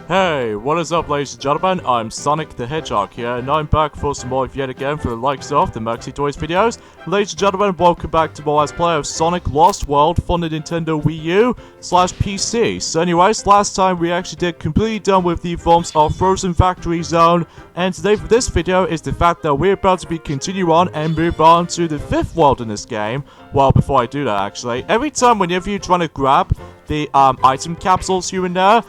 Hey, what is up ladies and gentlemen, I'm Sonic the Hedgehog here, and I'm back for some more yet again for the likes of the Maxi Toys videos. Ladies and gentlemen, welcome back to more Let's Play of Sonic Lost World for the Nintendo Wii U / PC. So anyways, last time we actually did completely done with the forms of Frozen Factory Zone, and today for this video is the fact that we're about to continue on and move on to the 5th world in this game. Well, before I do that actually, every time whenever you're trying to grab the item capsules here and there,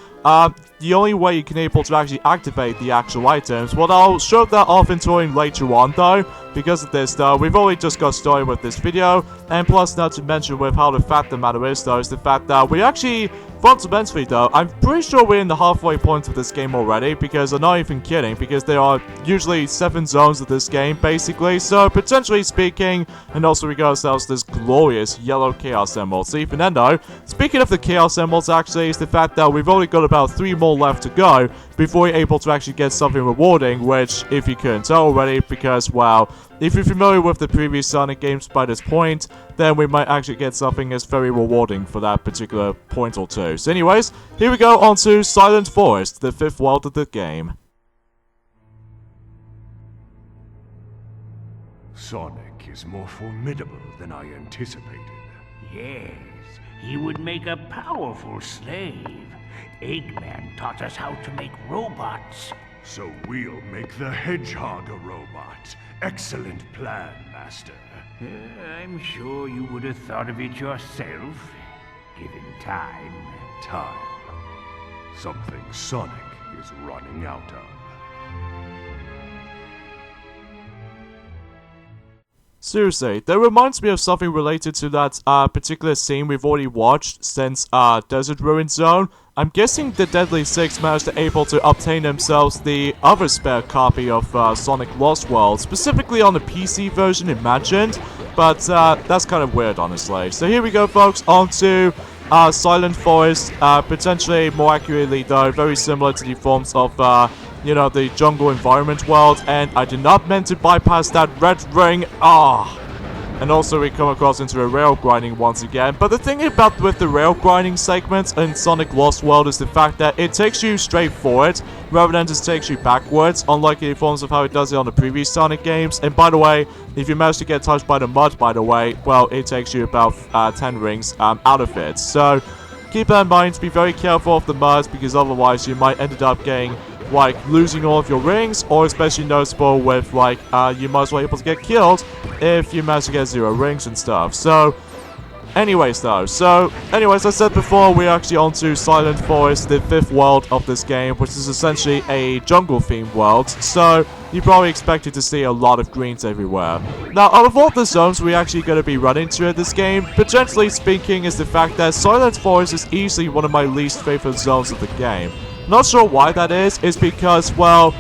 the only way you can able to actually activate the actual items, well, I'll show that off in touring later on though. Because of this though, we've only just got started with this video, and plus not to mention with how the fact of the matter is though, is the fact that we actually, fundamentally though, I'm pretty sure we're in the halfway point of this game already, because I'm not even kidding, because there are usually 7 zones of this game basically, so potentially speaking, and also we got ourselves this glorious yellow Chaos Emerald. So even then though, speaking of the Chaos Emeralds actually, is the fact that we've only got about 3 more left to go before you're able to actually get something rewarding, which if you couldn't tell already, because well, if you're familiar with the previous Sonic games by this point, then we might actually get something that's very rewarding for that particular point or two. So anyways, here we go on to Silent Forest, the 5th world of the game. Sonic is more formidable than I anticipated. Yes, he would make a powerful slave. Eggman taught us how to make robots. So we'll make the Hedgehog a robot. Excellent plan, Master. I'm sure you would have thought of it yourself, given time. Time. Something Sonic is running out of. Seriously, that reminds me of something related to that particular scene we've already watched since Desert Ruin Zone. I'm guessing the Deadly Six managed to able to obtain themselves the other spare copy of Sonic Lost World, specifically on the PC version imagined, but that's kind of weird honestly. So here we go folks, on to Silent Forest, potentially more accurately though, very similar to the forms of you know, the jungle environment world, and I did not meant to bypass that red ring, And also we come across into a rail grinding once again, but the thing about with the rail grinding segments in Sonic Lost World is the fact that it takes you straight forward, rather than just takes you backwards, unlike the forms of how it does it on the previous Sonic games. And by the way, if you manage to get touched by the mud, by the way, well, it takes you about 10 rings out of it. So keep that in mind, be very careful of the mud, because otherwise you might end up getting like losing all of your rings, or especially noticeable with like you might as well be able to get killed if you manage to get 0 rings and stuff. So anyways though, as I said before, we're actually on to Silent Forest, the 5th world of this game, which is essentially a jungle themed world, so you probably expected to see a lot of greens everywhere. Now, out of all the zones we're actually going to be running to in this game, potentially speaking, is the fact that Silent Forest is easily one of my least favorite zones of the game. Not sure why that is. It's because, well,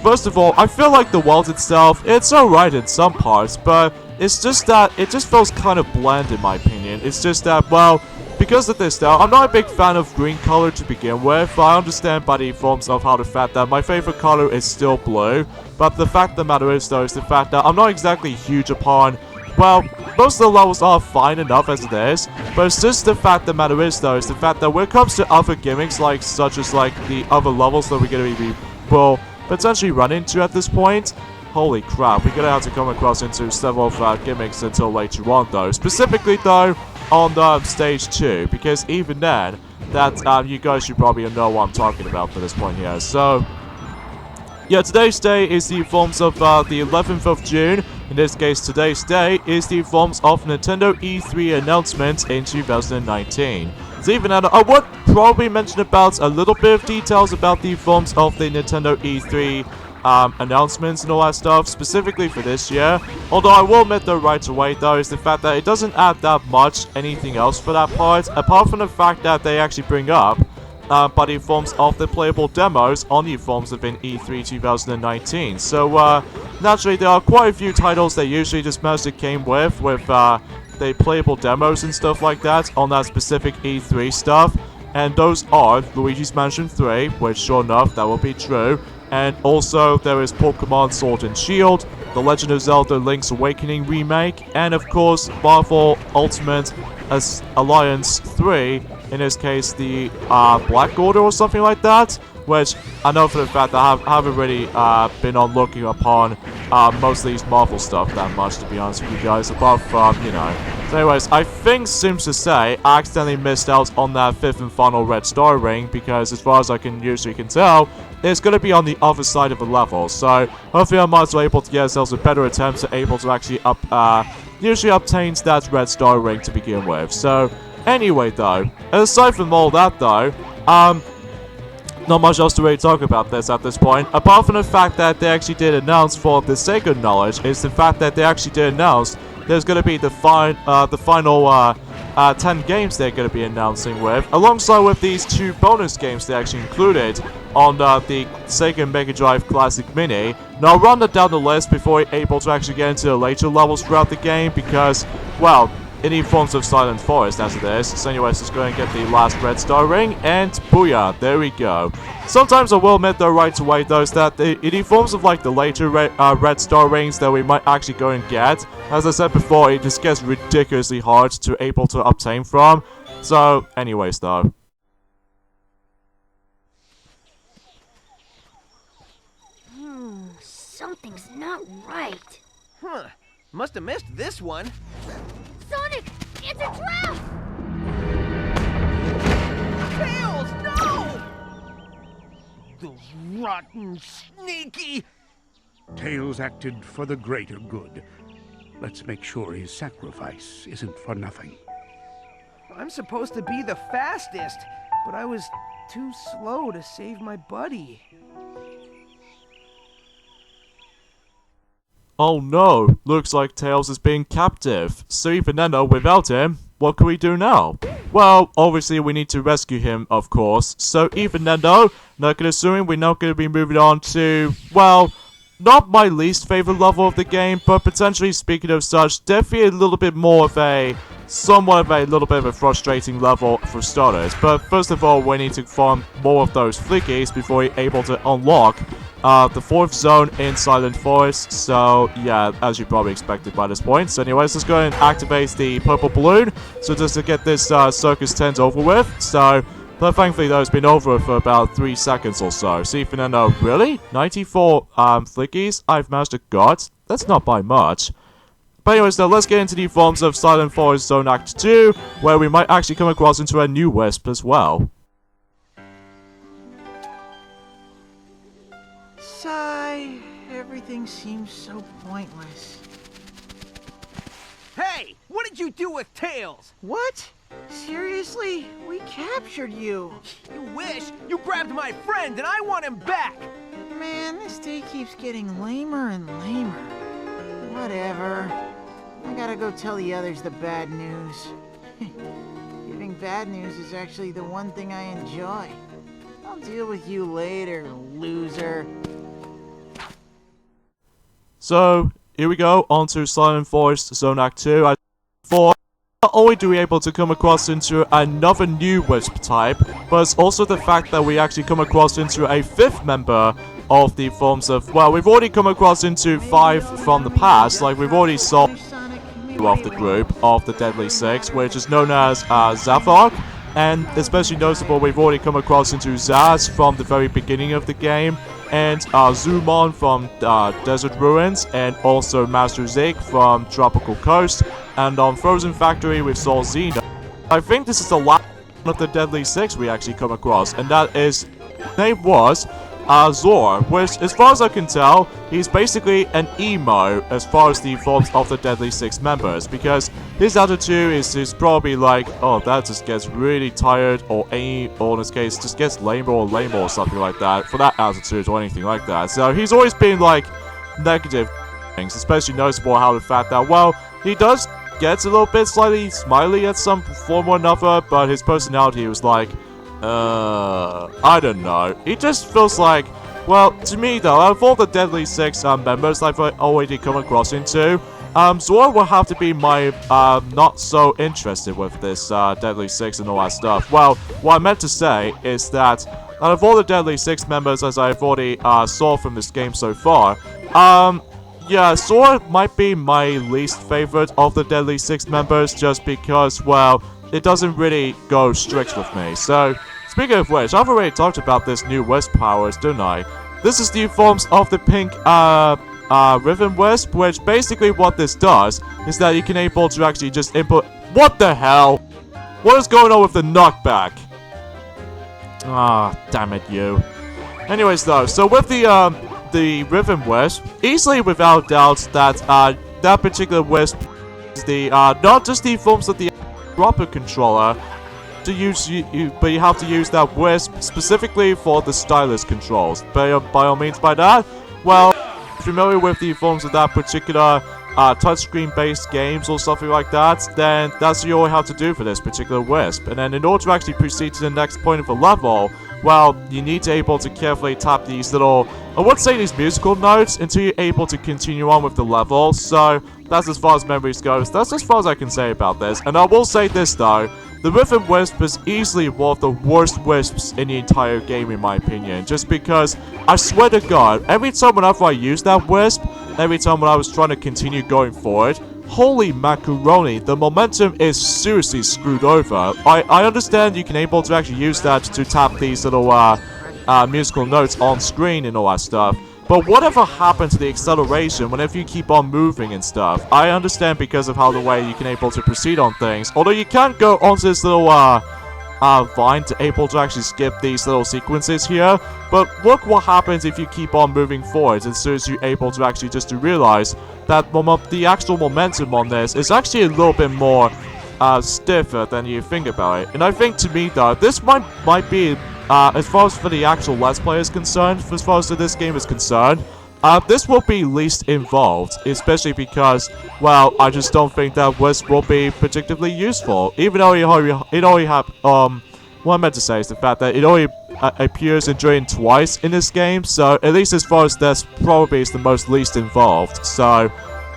first of all, I feel like the world itself, it's alright in some parts, but it's just that it just feels kind of bland in my opinion. It's just that, well, because of this though, I'm not a big fan of green color to begin with. I understand by the forms of how the fact that my favorite color is still blue, but the fact of the matter is though, is the fact that I'm not exactly huge upon, well, most of the levels are fine enough as it is, but it's just the fact the matter is though, is the fact that when it comes to other gimmicks, like such as like the other levels that we're gonna be will potentially run into at this point, holy crap, we're gonna have to come across into several gimmicks until later on though, specifically though on the stage 2, because even then, that you guys should probably know what I'm talking about for this point here. So yeah, today's day is the forms of the 11th of June. In this case, today's day is the forms of Nintendo E3 announcements in 2019. So even now, I would probably mention about a little bit of details about the forms of the Nintendo E3 announcements and all that stuff, specifically for this year. Although I will admit though right away though, is the fact that it doesn't add that much anything else for that part, apart from the fact that they actually bring up by the forms of the playable demos on the forms of in E3 2019. So naturally there are quite a few titles that usually just mostly came with the playable demos and stuff like that on that specific E3 stuff, and those are Luigi's Mansion 3, which sure enough that will be true, and also there is Pokemon Sword and Shield, The Legend of Zelda Link's Awakening remake, and of course Marvel Ultimate Alliance 3, in this case the Black Order or something like that. which I know for the fact that I haven't really been on looking upon most of these Marvel stuff that much, to be honest with you guys, apart from, you know. So anyways, I think, seems to say, I accidentally missed out on that 5th and final red star ring, because as far as I can usually can tell, it's going to be on the other side of the level. So hopefully I might as well able to get ourselves a better attempt to able to actually usually obtains that red star ring to begin with. So anyway though, aside from all that though, not much else to really talk about this at this point, apart from the fact that they actually did announce, for the sake of knowledge, is the fact that they actually did announce there's going to be the final 10 games they're going to be announcing with, alongside with these 2 bonus games they actually included on the Sega Mega Drive Classic Mini. Now I'll run down the list before we're able to actually get into the later levels throughout the game, because, well, any forms of Silent Forest as it is. So anyways, let's go and get the last red star ring, and booyah, there we go. Sometimes I will admit though right away though, is that in forms of like the later red star rings that we might actually go and get, as I said before, it just gets ridiculously hard to able to obtain from. So anyways though. Something's not right. Huh. Must have missed this one. Sonic, it's a trap! Tails, no! Those rotten, sneaky... Tails acted for the greater good. Let's make sure his sacrifice isn't for nothing. I'm supposed to be the fastest, but I was too slow to save my buddy. Oh no, looks like Tails is being captive. So even then though, without him, what can we do now? Well, obviously we need to rescue him, of course. So even then though, not gonna assuming we're not gonna be moving on to, well, not my least favorite level of the game, but potentially speaking of such, definitely a little bit more of a, somewhat of a little bit of a frustrating level for starters. But first of all, we need to farm more of those flickies before we're able to unlock the 4th zone in Silent Forest. So yeah, as you probably expected by this point. So anyways, let's go and activate the purple balloon, so just to get this circus tent over with. So, but thankfully though, it's been over for about 3 seconds or so. See, Fernando, really? 94 flickies I've managed to got? That's not by much. But anyways, now let's get into the forms of Silent Forest Zone Act 2, where we might actually come across into a new Wisp as well. Sigh. Everything seems so pointless. Hey, what did you do with Tails? What? Seriously? We captured you. You wish! You grabbed my friend and I want him back! Man, this day keeps getting lamer and lamer. Whatever. I gotta go tell the others the bad news. Giving bad news is actually the one thing I enjoy. I'll deal with you later, loser. So, here we go, onto Silent Forest Zone Act 2. For not only do we able to come across into another new Wisp type, but it's also the fact that we actually come across into a 5th member of the forms of, well, we've already come across into 5 from the past, like we've already saw of the group of the Deadly Six, which is known as Zavok, and especially noticeable, we've already come across into Zaz from the very beginning of the game, and Zumon from Desert Ruins, and also Master Zig from Tropical Coast, and on Frozen Factory we saw Xena. I think this is the last one of the Deadly Six we actually come across, and that is, name was Zor, which, as far as I can tell, he's basically an emo as far as the forms of the Deadly Six members, because his attitude is probably like, oh, that just gets really tired, or in this case, just gets lamer or something like that, for that attitude or anything like that. So he's always been like negative things, especially noticeable how the fact that, well, he does get a little bit slightly smiley at some form or another, but his personality was like, I don't know. It just feels like, well, to me though, out of all the Deadly Six members I've already come across into, Zor will have to be my not so interested with this Deadly Six and all that stuff. Well, what I meant to say is that out of all the Deadly Six members, as I've already saw from this game so far, yeah, Zor might be my least favorite of the Deadly Six members, just because, well, it doesn't really go strict with me. So, speaking of which, I've already talked about this new Wisp powers, didn't I? This is the forms of the pink, Rhythm Wisp, which basically what this does is that you can able to actually just input— What the hell? What is going on with the knockback? Ah, damn it, you. Anyways, though, so with the Rhythm Wisp, easily without doubt that, that particular Wisp is the, not just the forms of the proper controller, to use but you have to use that Wisp specifically for the stylus controls. By all means by that, well, if you're familiar with the forms of that particular touchscreen based games or something like that, then that's what you all have to do for this particular Wisp. And then in order to actually proceed to the next point of the level, well, you need to able to carefully tap these little, I would say these musical notes until you're able to continue on with the level. So that's as far as memories goes. That's as far as I can say about this. And I will say this though, the Rhythm Wisp is easily one of the worst Wisps in the entire game in my opinion. Just because, I swear to God, every time whenever I use that Wisp, every time when I was trying to continue going forward, holy macaroni, the momentum is seriously screwed over. I understand you can able to actually use that to tap these little musical notes on screen and all that stuff. But whatever happened to the acceleration whenever you keep on moving and stuff? I understand because of how the way you can able to proceed on things. Although you can't go onto this little vine to able to actually skip these little sequences here. But look what happens if you keep on moving forward as soon as you're able to actually just to realize that the actual momentum on this is actually a little bit more stiffer than you think about it. And I think to me though, this might be, as far as for the actual Let's Play is concerned, as far as this game is concerned, this will be least involved, especially because, well, I just don't think that Wisp will be particularly useful. Even though it only have, what I meant to say is the fact that it only appears and drained twice in this game, so at least as far as this probably is the most least involved. So,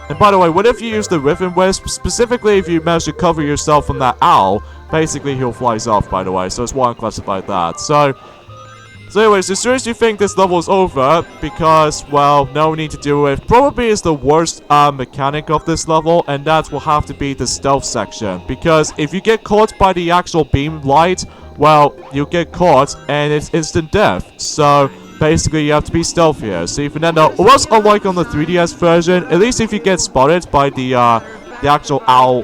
and by the way, whenever you use the Rhythm Wisp, specifically if you manage to cover yourself from that owl, basically he'll flies off, by the way, so it's why I classified that. So anyways, as soon as you think this level is over, because, well, now we need to deal with probably is the worst mechanic of this level, and that will have to be the stealth section. Because if you get caught by the actual beam light, well, you'll get caught, and it's instant death. So basically, you have to be stealthier. So even then, was unlike on the 3DS version, at least if you get spotted by the actual owl,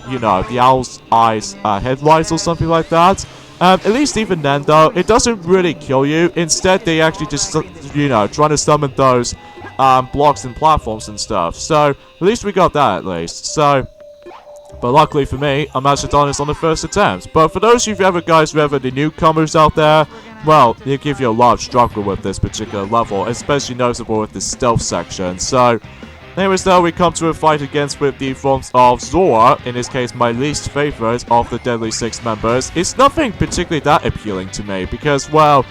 you know, the owl's eyes, headlights or something like that. At least even then, though, it doesn't really kill you. Instead, they actually just, you know, trying to summon those blocks and platforms and stuff. So at least we got that at least. So, but luckily for me, I managed to done this on the first attempt. But for those of you the newcomers out there, well, it'll give you a lot of struggle with this particular level, especially noticeable with the stealth section. So, anyways, though, we come to a fight against with the forms of Zora, in this case my least favorite of the Deadly Six members. It's nothing particularly that appealing to me, because, well,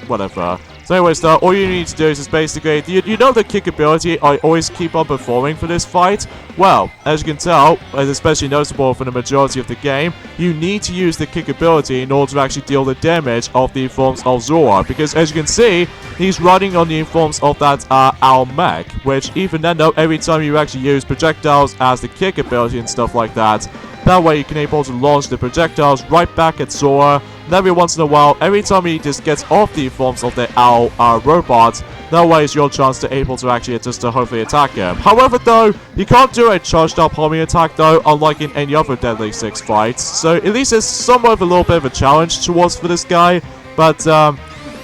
whatever. So anyways, though, all you need to do is just basically, you know the kick ability I always keep on performing for this fight? Well, as you can tell, as especially noticeable for the majority of the game, you need to use the kick ability in order to actually deal the damage of the forms of Zora, because as you can see, he's running on the forms of that owl mech, which even then though, every time you actually use projectiles as the kick ability and stuff like that way you can able to launch the projectiles right back at Zora. And every once in a while, every time he just gets off the forms of the owl robot, that way is your chance to able to actually just to hopefully attack him. However though, you can't do a charged up homing attack though, unlike in any other Deadly Six fights. So at least it's somewhat of a little bit of a challenge towards for this guy, but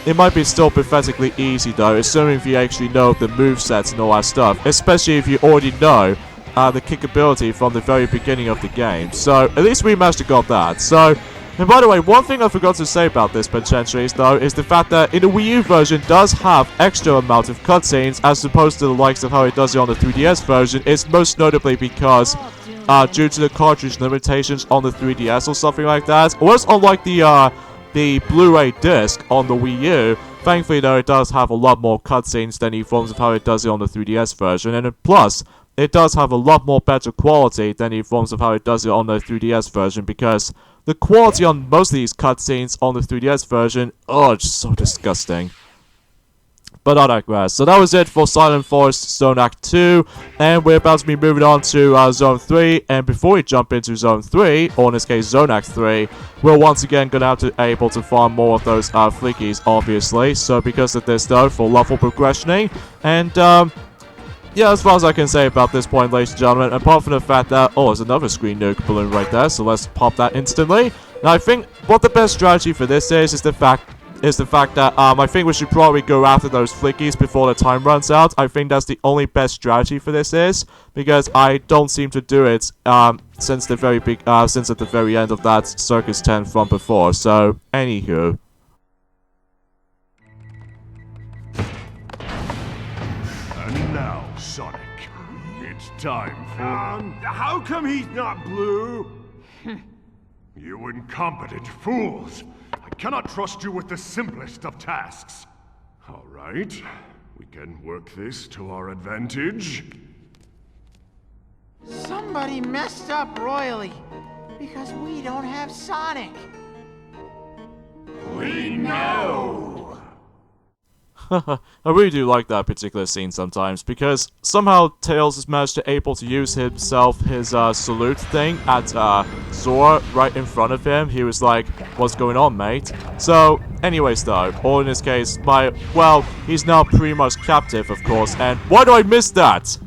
it might be still pathetically easy though, assuming if you actually know the movesets and all that stuff, especially if you already know the kick ability from the very beginning of the game. So at least we managed to got that. So, and by the way, one thing I forgot to say about this potentially though is the fact that in the Wii U version does have extra amount of cutscenes as opposed to the likes of how it does it on the 3DS version. It's most notably because due to the cartridge limitations on the 3DS or something like that. Whereas unlike the Blu-ray disc on the Wii U, thankfully though it does have a lot more cutscenes than the forms of how it does it on the 3DS version, and plus it does have a lot more better quality than the forms of how it does it on the 3DS version, because the quality on most of these cutscenes on the 3DS version, oh, it's just so disgusting. But I digress. So that was it for Silent Forest Zone Act 2, and we're about to be moving on to Zone 3, and before we jump into Zone 3, or in this case Zone Act 3, we're once again gonna have to able to farm more of those flickies, obviously. So because of this though, for level progressioning, and yeah, as far as I can say about this point, ladies and gentlemen, apart from the fact that, oh, there's another screen nuke balloon right there, so let's pop that instantly. Now I think what the best strategy for this is the fact that I think we should probably go after those flickies before the time runs out. I think that's the only best strategy for this is, because I don't seem to do it since at the very end of that Circus 10 from before. So, anywho. And now, Sonic, it's time for... how come he's not blue? You incompetent fools! I cannot trust you with the simplest of tasks. All right, we can work this to our advantage. Somebody messed up royally because we don't have Sonic. We know! I really do like that particular scene sometimes, because somehow Tails has managed to able to use his salute thing at Zora right in front of him. He was like, what's going on, mate? So, anyways though, or in this case, he's now pretty much captive, of course, and why do I miss that?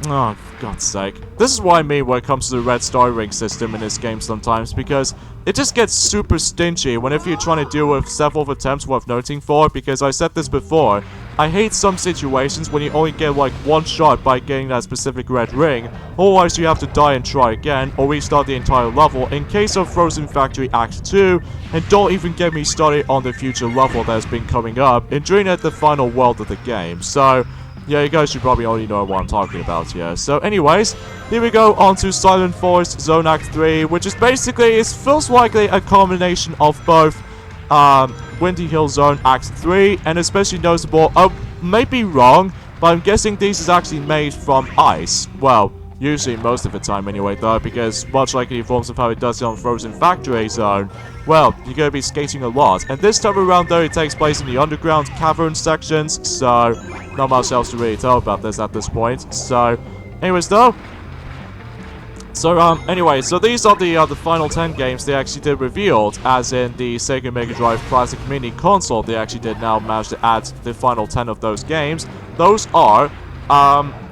Oh, for God's sake. This is what I mean when it comes to the red star ring system in this game sometimes, because it just gets super stingy whenever you're trying to deal with several attempts worth noting for, because I said this before, I hate some situations when you only get like one shot by getting that specific red ring, otherwise you have to die and try again, or restart the entire level in case of Frozen Factory Act 2, and don't even get me started on the future level that has been coming up, and during the final world of the game. So, yeah, you guys should probably already know what I'm talking about here. So anyways, here we go on to Silent Forest Zone Act 3, which is basically, it feels likely a combination of both Windy Hill Zone Act 3, and especially noticeable, I may be wrong, but I'm guessing this is actually made from ice. Well, usually most of the time anyway though, because much like the forms of how it does it on Frozen Factory Zone, well, you're going to be skating a lot. And this time around though, it takes place in the underground cavern sections, so not much else to really tell about this at this point. So, anyways though, so these are the final 10 games they actually did revealed, as in the Sega Mega Drive Classic Mini Console. They actually did now manage to add the final 10 of those games. Those are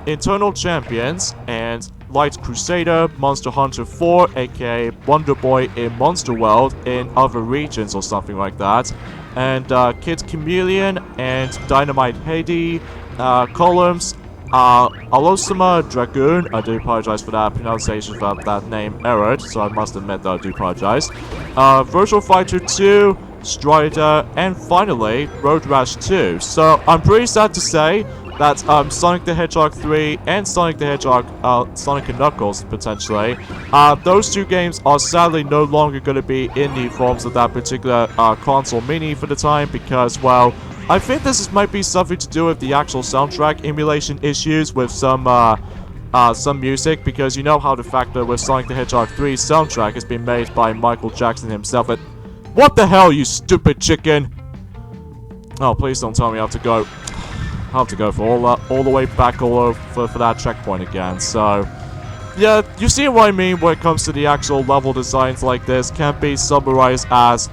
Eternal Champions and Light Crusader, Monster Hunter 4, aka Wonder Boy in Monster World in other regions or something like that, and Kid Chameleon and Dynamite Heidi, Columns, Alosama Dragoon. I do apologize for that pronunciation, for that name errored, so I must admit that I do apologize. Virtual Fighter 2, Strider, and finally Road Rash 2. So I'm pretty sad to say that Sonic the Hedgehog 3 and Sonic the Hedgehog, Sonic and Knuckles, potentially, those two games are sadly no longer going to be in the forms of that particular console mini for the time, because, well, I think this might be something to do with the actual soundtrack emulation issues with some music, because you know how the fact that with Sonic the Hedgehog 3's soundtrack has been made by Michael Jackson himself. And what the hell, you stupid chicken? Oh, please don't tell me I have to go. I have to go for all the way back all over for that checkpoint again. So, yeah, you see what I mean when it comes to the actual level designs like this. Can be summarized as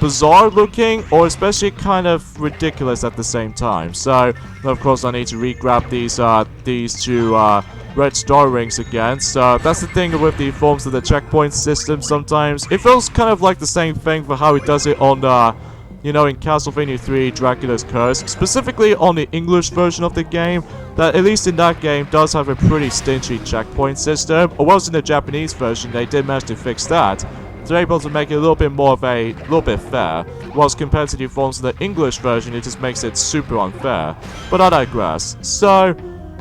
bizarre looking, or especially kind of ridiculous at the same time. So, of course, I need to re-grab these two red star rings again. So that's the thing with the forms of the checkpoint system. Sometimes it feels kind of like the same thing for how it does it on you know, in Castlevania 3 Dracula's Curse, specifically on the English version of the game, that at least in that game does have a pretty stingy checkpoint system. Or was in the Japanese version, they did manage to fix that. They're able to make it a little bit more of a little bit fair, whilst compared to the forms of the English version, it just makes it super unfair. But I digress. So,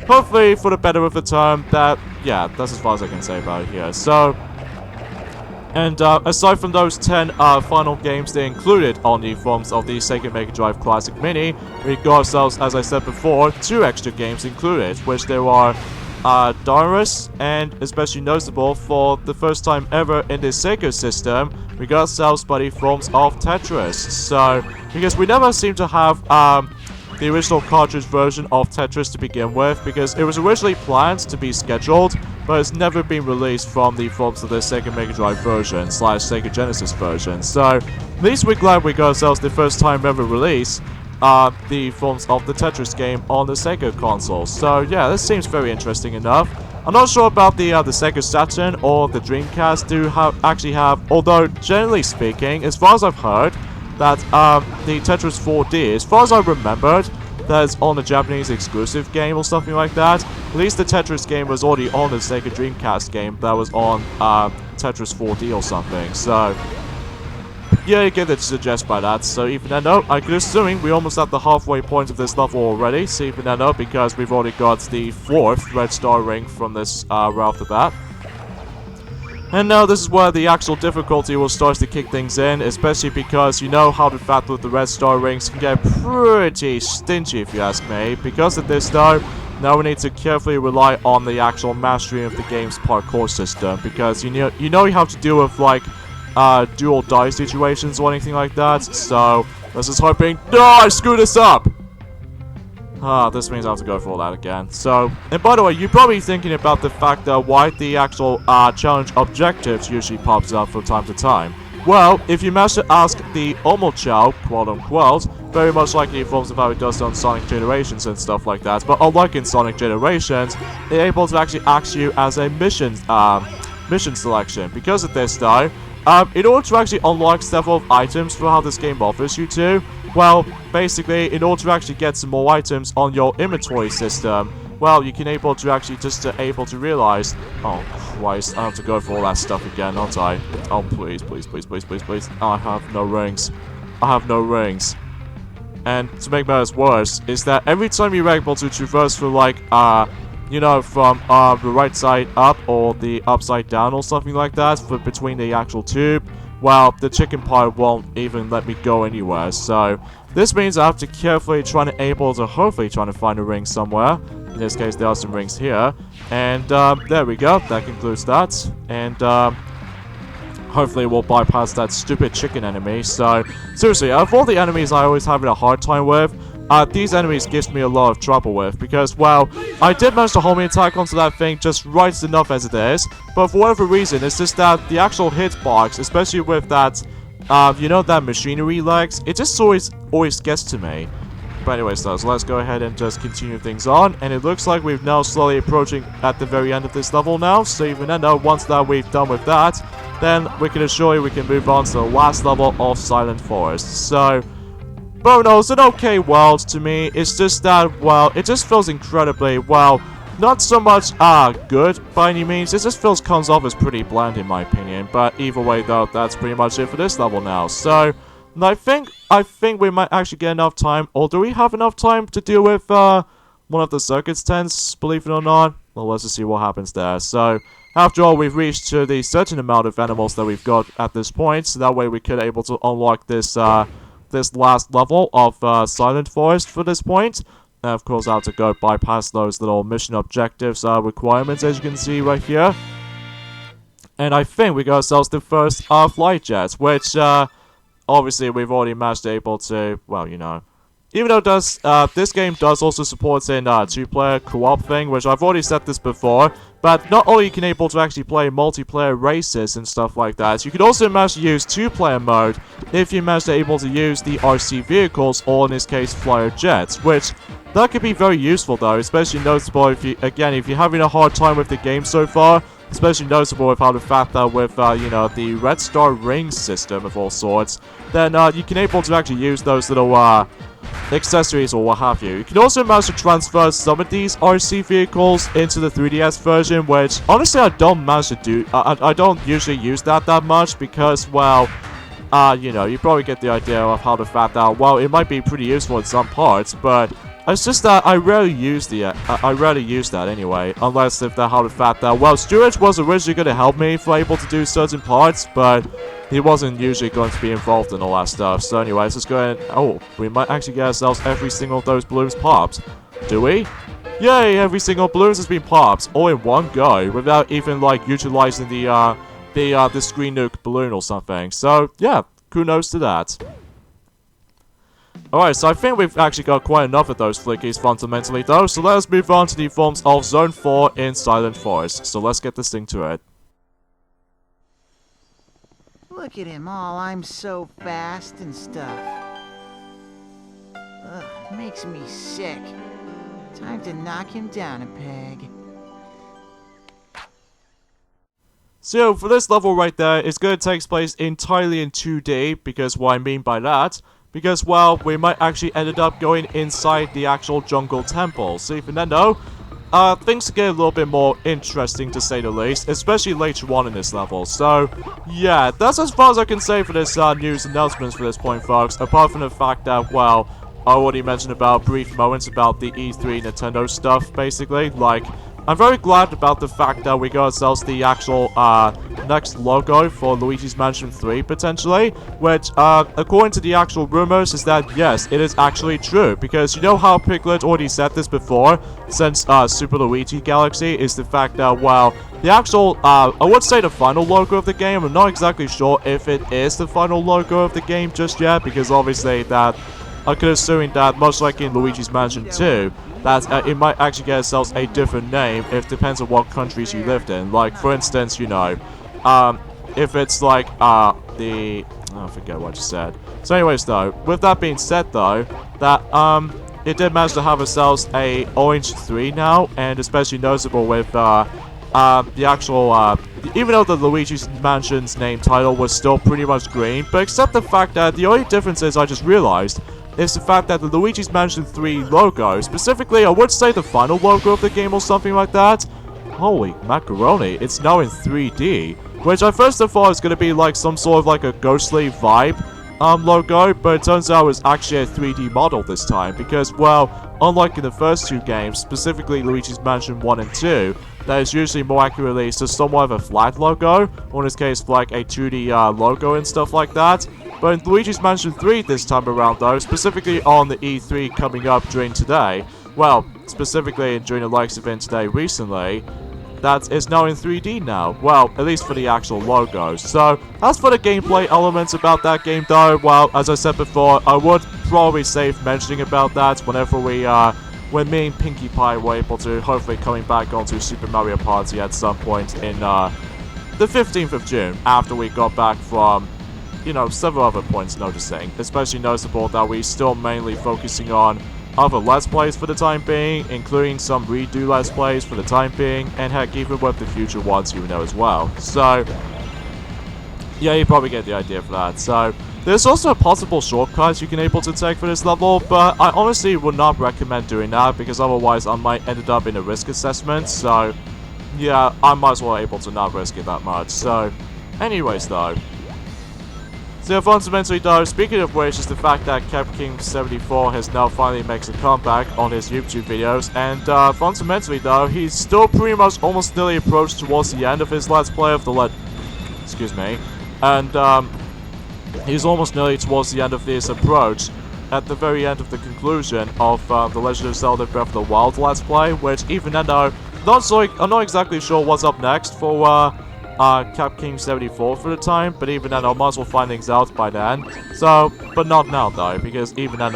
hopefully for the better of the term, yeah, that's as far as I can say about it here. So, and aside from those 10 final games they included on the forms of the Sega Mega Drive Classic Mini, we got ourselves, as I said before, 2 extra games included, which there are Dyrus, and especially noticeable for the first time ever in the Sega system, we got ourselves by the forms of Tetris. So, because we never seem to have the original cartridge version of Tetris to begin with, because it was originally planned to be scheduled, but it's never been released from the forms of the Sega Mega Drive version / Sega Genesis version. So, at least we're glad we got ourselves the first time ever release the forms of the Tetris game on the Sega console. So yeah, this seems very interesting enough. I'm not sure about the Sega Saturn or the Dreamcast do actually have, although generally speaking, as far as I've heard, that the Tetris 4D, as far as I remembered, that's on a Japanese exclusive game or something like that. At least the Tetris game was already on the Sega Dreamcast game that was on Tetris 4D or something. So yeah, you get the suggest by that. So even then, no, I could assuming we're almost at the halfway point of this level already. So even then, no, because we've already got the 4th red star ring from this right off the bat. And now this is where the actual difficulty will start to kick things in, especially because you know how the fact with the red star rings can get pretty stingy if you ask me. Because of this though, now we need to carefully rely on the actual mastery of the game's parkour system, because you have to deal with like dual die situations or anything like that. So let's just hoping. No, I screwed this up. This means I have to go for all that again. So, and by the way, you're probably thinking about the fact that why the actual challenge objectives usually pops up from time to time. Well, if you manage to ask the Omochao, quote unquote, very much like the forms of how it does on Sonic Generations and stuff like that, but unlike in Sonic Generations, they're able to actually ask you as a mission selection. Because of this though, in order to actually unlock several items for how this game offers you to, well, basically, in order to actually get some more items on your inventory system, well, you can able to actually just able to realize, oh Christ, I have to go for all that stuff again, don't I? Oh please, please, please, please, please, please. I have no rings. I have no rings. And to make matters worse, is that every time you're able to traverse through like, you know, from the right side up or the upside down or something like that, for between the actual tube, well, the chicken pie won't even let me go anywhere. So this means I have to carefully hopefully trying to find a ring somewhere. In this case, there are some rings here, and there we go. That concludes that, and hopefully we'll bypass that stupid chicken enemy. So seriously, out of all the enemies I always have a hard time with, these enemies gives me a lot of trouble with, because, well, I did manage to homing attack onto that thing just right enough as it is, but for whatever reason, it's just that the actual hitbox, especially with that, you know, that machinery legs, it just always gets to me. But anyways, so let's go ahead and just continue things on, and it looks like we've now slowly approaching at the very end of this level now, so even then, once that we've done with that, then we can assure you we can move on to the last level of Silent Forest. So Bono's an okay world to me. It's just that, well, it just feels incredibly, well, not so much good by any means. It just comes off as pretty bland in my opinion. But either way though, that's pretty much it for this level now. So I think we might actually get enough time, or do we have enough time to deal with one of the circuits tents, believe it or not? Well, let's just see what happens there. So after all, we've reached to the certain amount of animals that we've got at this point, so that way we could able to unlock this this last level of Silent Forest for this point. And of course, I have to go bypass those little mission objectives requirements, as you can see right here. And I think we got ourselves the first flight jet, which obviously we've already managed to able to, well, you know. Even though this game does also support a 2-player co-op thing, which I've already said this before, but not only can you able to actually play multiplayer races and stuff like that, you could also manage to use 2-player mode if you manage to able to use the RC vehicles, or in this case, flyer jets, which that could be very useful though, especially noticeable if you're having a hard time with the game so far, especially noticeable with how the fact that with, you know, the red star ring system of all sorts, then you can able to actually use those little accessories or what have you. You can also manage to transfer some of these RC vehicles into the 3DS version, which honestly I don't manage to do. I don't usually use that much because, well, you know, you probably get the idea of how the fact that, well, it might be pretty useful in some parts, but it's just that I rarely use that anyway, unless if how the fact that, well, Stuart was originally going to help me if I'm able to do certain parts, but he wasn't usually going to be involved in all that stuff. So anyways, let's go ahead and, oh, we might actually get ourselves every single of those balloons popped. Do we? Yay, every single balloon has been popped, all in one go, without even, like, utilizing the screen nuke balloon or something. So, yeah, kudos to that. Alright, so I think we've actually got quite enough of those flickies fundamentally though, so let's move on to the forms of Zone 4 in Silent Forest. So let's get this thing to it. Look at him all, I'm so fast and stuff. Ugh, makes me sick. Time to knock him down a peg. So for this level right there, it's going to take place entirely in 2D, because what I mean by that, because, well, we might actually ended up going inside the actual jungle temple. So even then though, things get a little bit more interesting to say the least, especially later on in this level. So, yeah, that's as far as I can say for this news announcements for this point, folks, apart from the fact that, well, I already mentioned about brief moments about the E3 Nintendo stuff, basically. Like, I'm very glad about the fact that we got ourselves the actual next logo for Luigi's Mansion 3, potentially, which, according to the actual rumors, is that, yes, it is actually true, because you know how Piglet already said this before, since Super Luigi Galaxy, is the fact that, well, the actual, I would say the final logo of the game, I'm not exactly sure if it is the final logo of the game just yet, because obviously that, I could assume that most likely in Luigi's Mansion 2, that it might actually get itself a different name. It depends on what countries you lived in. Like, for instance, you know, if it's like, I forget what I just said. So anyways, though, with that being said, though, that, it did manage to have ourselves a Orange 3 now, and especially noticeable with, the actual, even though the Luigi's Mansion's name title was still pretty much green, but except the fact that the only difference is I just realized is the fact that the Luigi's Mansion 3 logo, specifically I would say the final logo of the game or something like that, holy macaroni, it's now in 3D, which I first thought was going to be like some sort of like a ghostly vibe logo, but it turns out it was actually a 3D model this time, because, well, unlike in the first two games, specifically Luigi's Mansion 1 and 2, that is usually more accurately just somewhat of a flat logo, or in this case like a 2D logo and stuff like that. But in Luigi's Mansion 3 this time around though, specifically on the E3 coming up during today, well, specifically during the likes event today recently, that is now in 3D now. Well, at least for the actual logo. So, as for the gameplay elements about that game though, well, as I said before, I would probably save mentioning about that whenever we, when me and Pinkie Pie were able to hopefully coming back onto Super Mario Party at some point in, the 15th of June, after we got back from, you know, several other points noticing, especially noticeable that we're still mainly focusing on other Let's Plays for the time being, including some redo Let's Plays for the time being, and heck, even with the future ones, you know, as well. So, yeah, you probably get the idea for that. So, there's also possible shortcuts you can able to take for this level, but I honestly would not recommend doing that, because otherwise I might end up in a risk assessment, so, yeah, I might as well able to not risk it that much. So, anyways though, so fundamentally though, speaking of which, is the fact that CapKing74 has now finally makes a comeback on his YouTube videos, and fundamentally though, he's still pretty much almost nearly approached towards the end of his Let's Play of the excuse me, and he's almost nearly towards the end of this approach, at the very end of the conclusion of The Legend of Zelda Breath of the Wild Let's Play, which even then though, I'm not exactly sure what's up next for CapKing74 for the time, but even then I might as well find things out by then. So, but not now though, because even then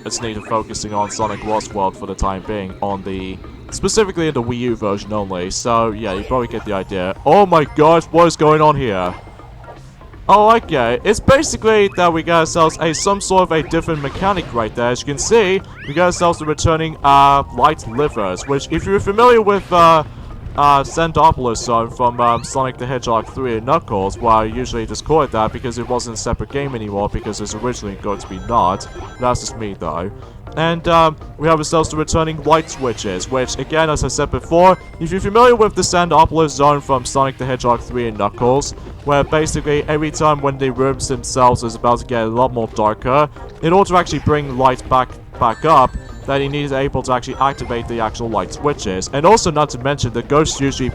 it's needed focusing on Sonic Lost World for the time being, on the, specifically in the Wii U version only. So yeah, you probably get the idea. Oh my gosh, what is going on here? Oh, okay, it's basically that we got ourselves some sort of a different mechanic right there. As you can see, we got ourselves the returning light livers, which if you're familiar with Sandopoulos Zone from Sonic the Hedgehog 3 and Knuckles, well, I usually just call it that because it wasn't a separate game anymore, because it's originally going to be not. That's just me though. And we have ourselves the returning light switches, which again, as I said before, if you're familiar with the Sandopoulos Zone from Sonic the Hedgehog 3 and Knuckles, where basically every time when the rooms themselves is about to get a lot more darker, in order to actually bring light back up, that he needs able to actually activate the actual light switches. And also, not to mention, the ghost usually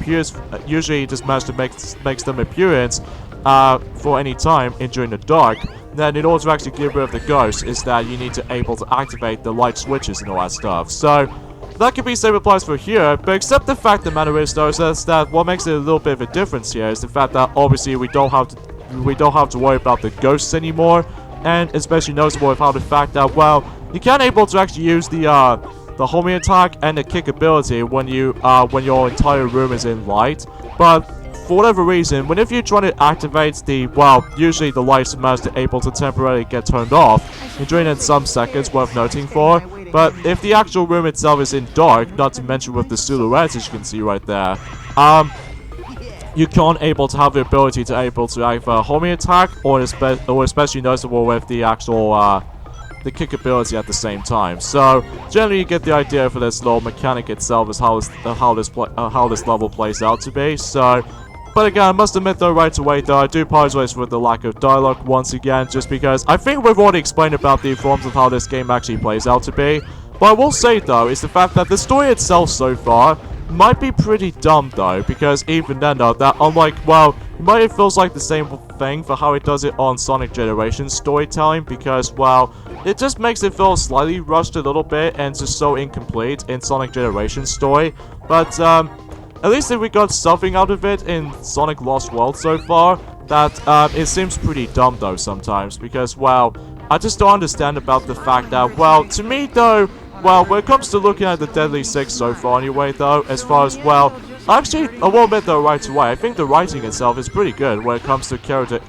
just manage to makes them appearance for any time during the dark. Then in order to actually get rid of the ghost is that you need to able to activate the light switches and all that stuff. So that could be same applies for here, but except the fact the matter is though is that what makes it a little bit of a difference here is the fact that obviously we don't have to worry about the ghosts anymore. and especially noticeable with how the fact that, well, you can't able to actually use the homing attack and the kick ability when your entire room is in light, but for whatever reason, whenever you're trying to activate the, well, usually the lights are able to temporarily get turned off, you're doing it in some seconds, worth noting for. But if the actual room itself is in dark, not to mention with the silhouettes as you can see right there, you can't able to have the ability to either homing attack or especially noticeable with the actual the kick ability at the same time. So generally you get the idea for this little mechanic itself is how this level plays out to be. So, but again, I must admit though right away though, I do apologize for the lack of dialogue once again, just because I think we've already explained about the forms of how this game actually plays out to be. But I will say though, is the fact that the story itself so far might be pretty dumb though, because even then though, that unlike, well, it might feels like the same thing for how it does it on Sonic Generations storytelling, because, well, it just makes it feel slightly rushed a little bit and just so incomplete in Sonic Generations story. But at least we got something out of it in Sonic Lost World so far, that it seems pretty dumb though sometimes, because, well, I just don't understand about the fact that, well, to me though, well, when it comes to looking at the Deadly Six so far anyway though, as far as, well, actually, I will admit though right away, I think the writing itself is pretty good when it comes to character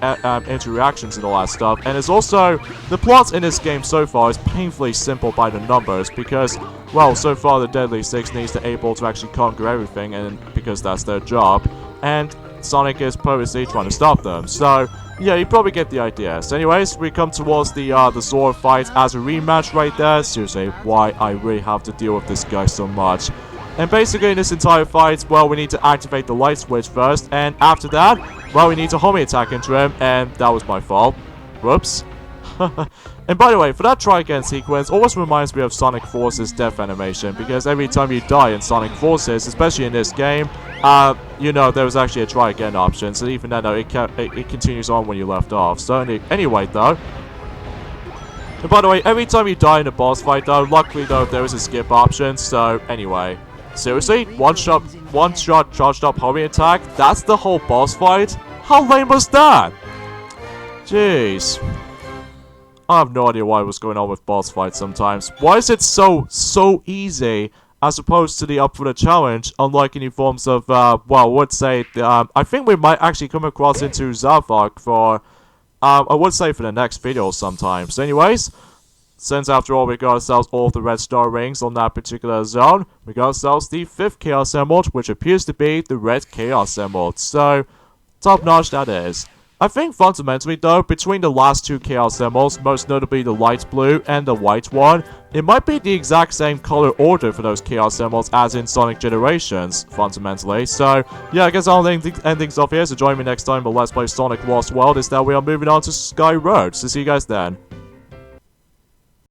interactions and all that stuff, and it's also, the plot in this game so far is painfully simple by the numbers, because, well, so far the Deadly Six needs to able to actually conquer everything, and because that's their job, and Sonic is purposely trying to stop them, so yeah, you probably get the idea. So anyways, we come towards the Zora fight as a rematch right there. Seriously, why I really have to deal with this guy so much. And basically in this entire fight, well, we need to activate the light switch first, and after that, well, we need to homing attack into him, and that was my fault. Whoops. And by the way, for that try again sequence, always reminds me of Sonic Force's death animation, because every time you die in Sonic Forces, especially in this game, you know, there was actually a try again option, so even then, it continues on when you left off. So anyway, though, and by the way, every time you die in a boss fight, though, luckily, though, there is a skip option, so anyway. Seriously? One shot charged up homing attack? That's the whole boss fight? How lame was that? Jeez. I have no idea what was going on with boss fights sometimes. Why is it so easy as opposed to the up for the challenge, unlike any forms of, well, I would say, I think we might actually come across into Zavok for, I would say for the next video sometime. So anyways, since after all we got ourselves all of the red star rings on that particular zone, we got ourselves the 5th Chaos Emerald, which appears to be the red Chaos Emerald. So, top notch that is. I think fundamentally though, between the last 2 Chaos Emeralds, most notably the light blue and the white one, it might be the exact same color order for those Chaos Emeralds as in Sonic Generations, fundamentally. So, yeah, I guess I'll end things off here, so join me next time for Let's Play Sonic Lost World, is that we are moving on to Sky Road. So see you guys then.